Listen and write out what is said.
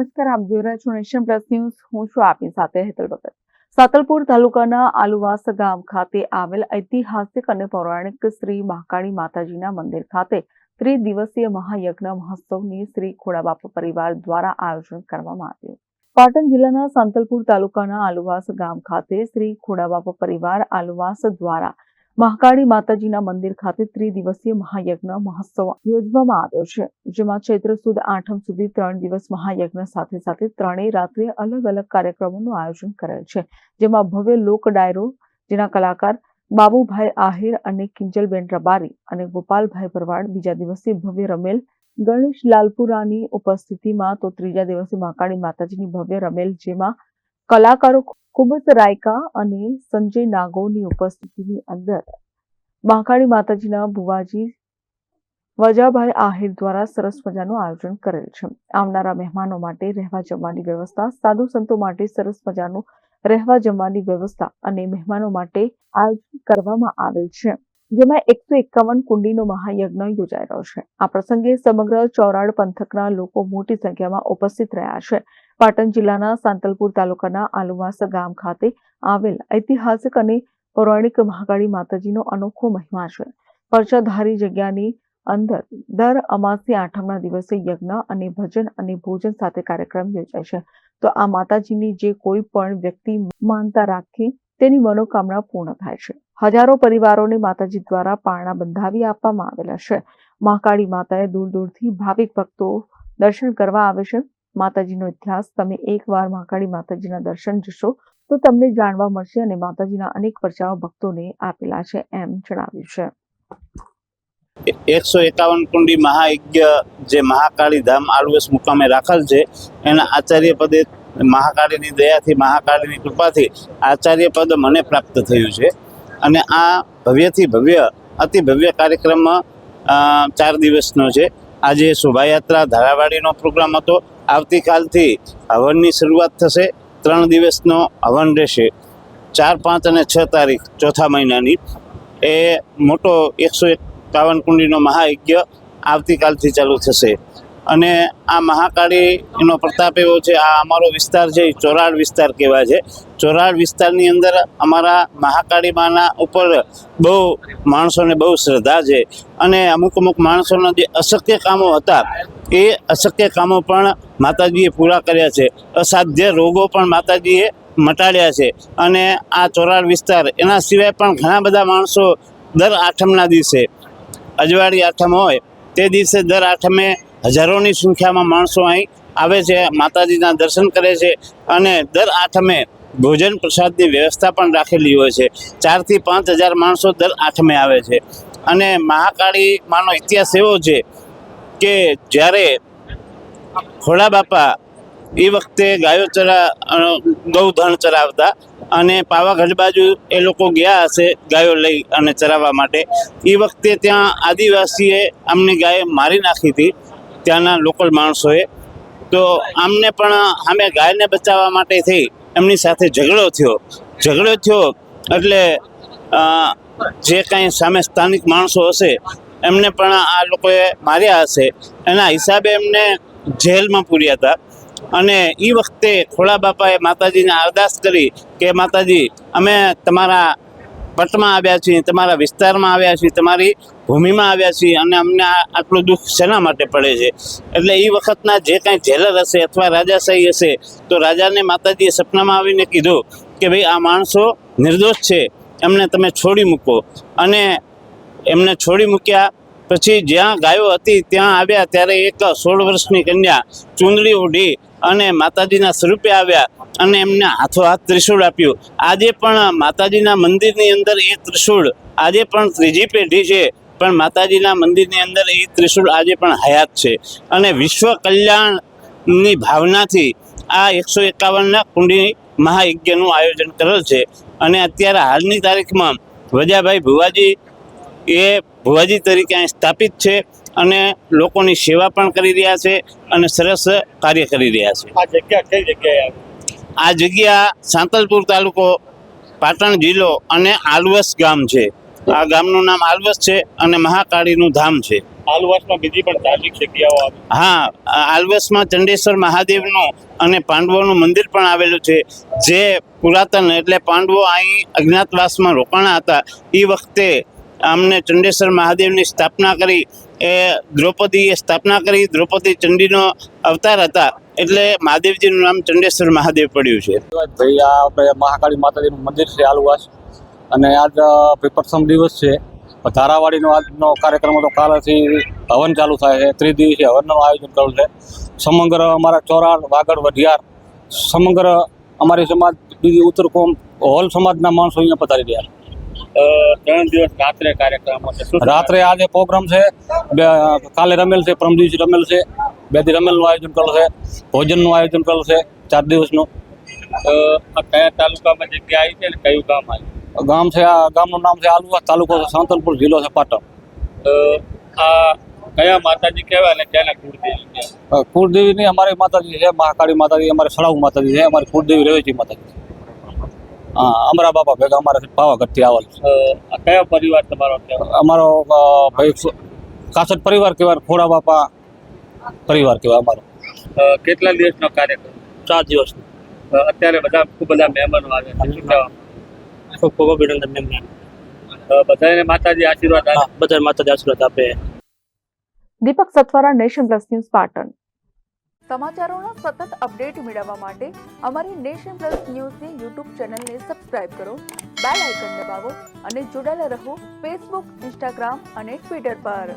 નમસ્કાર, આપ જોઈ રહ્યા છો નેશન પ્લસ ન્યૂઝ. હું છું આપની સાથે હેતલ ભગત. સાતલપુર તાલુકાના આલુવાસ ગામ ખાતે આવેલ ઐતિહાસિક અને પૌરાણિક શ્રી મહાકાળી માતાજીના મંદિર ખાતે ત્રિદિવસીય મહાયજ્ઞ મહોત્સવની શ્રી ખોડાબાપા પરિવાર દ્વારા આયોજન કરવામાં આવ્યું. પાટણ જિલ્લાના સાંતલપુર તાલુકાના આલુવાસ ગામ ખાતે શ્રી ખોડાબાપા પરિવાર આલુવાસ દ્વારા મહાકાળી માતાજીના મંદિર ખાતે ત્રિદિવસીય મહાયજ્ઞ મહોત્સવ યોજવામાં આવ્યો છે, જેમાં ચૈત્ર સુદ આઠમ સુધી 3 દિવસ મહાયજ્ઞ સાથે સાથે ત્રણેય રાત્રે અલગ અલગ કાર્યક્રમોનું આયોજન કરેલ છે, જેમાં ભવ્ય લોક ડાયરો, જેના કલાકાર બાબુભાઈ આહિર અને કિંજલબેન રબારી અને ગોપાલભાઈ ભરવાડ, બીજા દિવસે ભવ્ય રમેલ ગણેશ લાલપુરાની ઉપસ્થિતિમાં તો ત્રીજા દિવસે મહાકાળી માતાજીની ભવ્ય રમેલ, જેમાં કલાકારો કુબસ રાયકા અને સંજય નાગોની ઉપસ્થિતિની અંદર મહાકાળી માતાજીના ભુવાજી વજાભાઈ આહિર દ્વારા સરસ મજાનું આયોજન કરેલ છે. આવનારા મહેમાનો માટે રહેવા જમવાની વ્યવસ્થા, સાધુ સંતો માટે સરસ મજાનું રહેવા જમવાની વ્યવસ્થા અને મહેમાનો માટે આયોજન કરવામાં આવેલ છે, જેમાં 151 કુંડીનો મહાયજ્ઞ યોજાઈ રહ્યો છે. આ પ્રસંગે સમગ્ર ચોરાડ પંથકના લોકો મોટી સંખ્યામાં ઉપસ્થિત રહ્યા છે. પાટણ જિલ્લાના સાંતલપુર તાલુકાના આલુવાસ ગામ ખાતે આવેલ ઐતિહાસિક અને પૌરાણિક મહાકાળી માતાજીનો અનોખો મહિમા છે. પરચાધારી જગ્યાની અંદર દર અમાસી આઠમના દિવસે યજ્ઞ અને ભજન અને ભોજન સાથે કાર્યક્રમ યોજાય છે. તો આ માતાજીની જે કોઈ પણ વ્યક્તિ માનતા રાખી તેની મનોકામના પૂર્ણ થાય છે. હજારો પરિવારોને માતાજી દ્વારા પારણા બંધાવી આપવામાં આવેલા છે. મહાકાળી માતાએ દૂર દૂરથી ભાવિક ભક્તો દર્શન કરવા આવે છે. માતાજીનો ઇતિહાસ, તમે એકવાર મહાકાળી માતાજીના દર્શન જશો તો તમને જાણવા મળશે અને માતાજીના અનેક પરચાઓ ભક્તોને આપેલા છે, એમ જણાવ્યું છે. 151 કુંડી મહાયજ્ઞ જે મહાકાળી ધામ આલુવાસ મુકામે રાખેલ છે, એના આચાર્ય પદે મહાકાળીની દયાથી, મહાકાળીની કૃપાથી આચાર્ય પદ મને પ્રાપ્ત થયું છે. અને આ ભવ્યથી ભવ્ય, અતિ ભવ્ય કાર્યક્રમ 4 દિવસનો છે. આજે શોભાયાત્રા ધારાવાડીનો પ્રોગ્રામ હતો. આવતીકાલથી હવનની શરૂઆત થશે. 3 દિવસનો હવન રહેશે. 4, 5 અને 6 તારીખ ચોથા મહિનાની એ મોટો 151 કુંડીનો મહાયજ્ઞ આવતીકાલથી ચાલુ થશે. અને આ મહાકાળીનો પ્રતાપ એવો છે. આ અમારો વિસ્તાર છે એ ચોરાડ વિસ્તાર કહેવાય છે. ચોરાડ વિસ્તારની અંદર અમારા મહાકાળી માના ઉપર બહુ માણસોને બહુ શ્રદ્ધા છે. અને અમુક માણસોના જે અશક્ય કામો હતા એ અશક્ય કામો પણ માતાજીએ પૂરા કર્યા છે. અસાધ્ય રોગો પણ માતાજીએ મટાડ્યા છે. અને આ ચોરાડ વિસ્તાર, એના સિવાય પણ ઘણા બધા માણસો દર આઠમના દિવસે, અજવાળી આઠમ હોય તે દિવસે દર આઠમે હજારોની સંખ્યામાં માણસો અહીં આવે છે, માતાજીના દર્શન કરે છે. અને દર આઠમે ભોજન પ્રસાદની વ્યવસ્થા પણ રાખેલી હોય છે. 4 થી 5 હજાર માણસો દર આઠમે આવે છે. અને મહાકાળી માનો ઇતિહાસ એવો છે કે જ્યારે ખોડા બાપા એ વખતે ગૌધન ચરાવતા અને પાવાગઢ બાજુ એ લોકો ગયા હશે ગાયો લઈ અને ચરાવવા માટે. એ વખતે ત્યાં આદિવાસીએ આમની ગાય મારી નાખી હતી, ત્યાંના લોકલ માણસોએ. તો આમને પણ સામે ગાયને બચાવવા માટે થઈ એમની સાથે ઝઘડો થયો. એટલે જે કાંઈ સામે સ્થાનિક માણસો હશે એમને પણ આ લોકોએ માર્યા હશે. એના હિસાબે એમને જેલમાં પૂર્યા હતા. અને એ વખતે ખોડા બાપાએ માતાજીને અરદાસ કરી કે માતાજી, અમે તમારા પટમાં આવ્યા છીએ, તમારા વિસ્તારમાં આવ્યા છીએ, તમારી ભૂમિમાં આવ્યા છીએ, અને અમને આટલું દુઃખ શેના માટે પડે છે? એટલે એ વખતના જે કાંઈ જેલર હશે અથવા રાજાશાહી હશે તો રાજાને માતાજીએ સપનામાં આવીને કીધું કે ભાઈ, આ માણસો નિર્દોષ છે, એમને તમે છોડી મૂકો. અને એમને છોડી મૂક્યા. પછી જ્યાં ગાયો હતી ત્યાં આવ્યા ત્યારે એક 16 વર્ષની કન્યા ચૂંદડી ઓઢી અને માતાજીના સ્વરૂપે આવ્યા અને એમને હાથોહાથ ત્રિશૂળ આપ્યું. આજે પણ માતાજીના મંદિરની અંદર એ ત્રિશૂળ આજે પણ 3જી પેઢી છે, પણ માતાજીના મંદિરની અંદર એ ત્રિશૂળ આજે પણ હયાત છે. અને વિશ્વ કલ્યાણની ભાવનાથી આ 151 કુંડી મહાયજ્ઞનું આયોજન કરેલ છે. અને અત્યારે હાલની તારીખમાં વજાભાઈ ભુવાજી એ ભુવાજી તરીકે અહીં સ્થાપિત છે અને લોકોની સેવા પણ કરી રહ્યા છે અને સરસ કાર્ય કરી રહ્યા છે. આ જગ્યા કઈ જગ્યાએ? આ જગ્યા સાંતલપુર તાલુકો, પાટણ જિલ્લો અને આલુવાસ ગામ છે. આ ગામનું નામ આલુવાસ છે અને મહાકાળીનું ધામ છે. આલવાસમાં બીજી પણ ધાર્મિક જગ્યાઓ આવે. હા, આલવેસમાં ચંડેશ્વર મહાદેવનું અને પાંડવોનું મંદિર પણ આવેલું છે, જે પુરાતન એટલે પાંડવો અહીં અજ્ઞાતવાસમાં રોકાણા હતા. એ વખતે અમને ચંડેશ્વર મહાદેવની સ્થાપના કરી, એ દ્રૌપદીએ સ્થાપના કરી. દ્રૌપદી ચંડીનો અવતાર હતા, એટલે મહાદેવજીનું નામ ચંડેશ્વર મહાદેવ પડ્યું છે. ભાઈ આ આપણે મહાકાળી માતાજીનું મંદિર છે આલુવાસ, અને આજ પ્રથમ દિવસ છે. ધારાવાડીનો આજનો કાર્યક્રમ હતો. કાલથી હવન ચાલુ થાય છે. ત્રિદિવસીય હવનનું આયોજન કરેલું છે. સમગ્ર અમારા ચોરાડ, વાગડ, વઢિયાર, સમગ્ર અમારી સમાજ, બીજી ઉત્તર કોમ, હોલ સમાજના માણસો અહીંયા પધારી રહ્યા છે. 3 દિવસ રાત્રે કાર્યક્રમ હશે. શું રાત્રે આજે પ્રોગ્રામ છે, કાલે રમેલ છે, પરમ દિવસે રમેલ છે, 2 દી રમેલનું આયોજન કરેલું છે, ભોજનનું આયોજન કરેલું છે 4 દિવસનું. આ કયા તાલુકામાં જગ્યા આવી છે ને કયું ગામ આવ્યું? ગામ છે, આ ગામનું નામ છે આલુવાસ, તાલુકો છે સાંતલપુર, જિલ્લો છે પાટણ. આ કયા માતાજી કહેવાય અને ત્યાંના કુળદેવી છે? કુળદેવીની અમારી માતાજી છે મહાકાળી માતાજી, અમારે સળાઉ માતાજી છે, અમારી કુળદેવી રવેચી માતાજી. હા, અમરા બાપા ભેગા અમારે પાવાગઢથી આવેલ છે. આ કયો પરિવાર તમારો કહેવાય? અમારો ભાઈ કાસટ પરિવાર કહેવાય, ખોડા બાપા પરિવાર કહેવાય અમારો. કેટલા દિવસનો કાર્યક્રમ? 4 દિવસ. અત્યારે ખૂબ બધા મહેમાનો આવે છે. શું કહેવા? ખૂબ અભિનંદન મહેમાન. બધાને માતાજી આશીર્વાદ આપે. બધા માતાજી આશીર્વાદ આપે. Deepak Sathwara, Nation Plus News, Patan. સમાચારોના સતત અપડેટ મેળવવા માટે અમારી નેશન પ્લસ ન્યૂઝની યુટ્યુબ ચેનલને સબસ્ક્રાઇબ કરો, બેલ આઇકન દબાવો અને જોડાયેલા રહો ફેસબુક, ઇન્સ્ટાગ્રામ અને ટ્વિટર પર.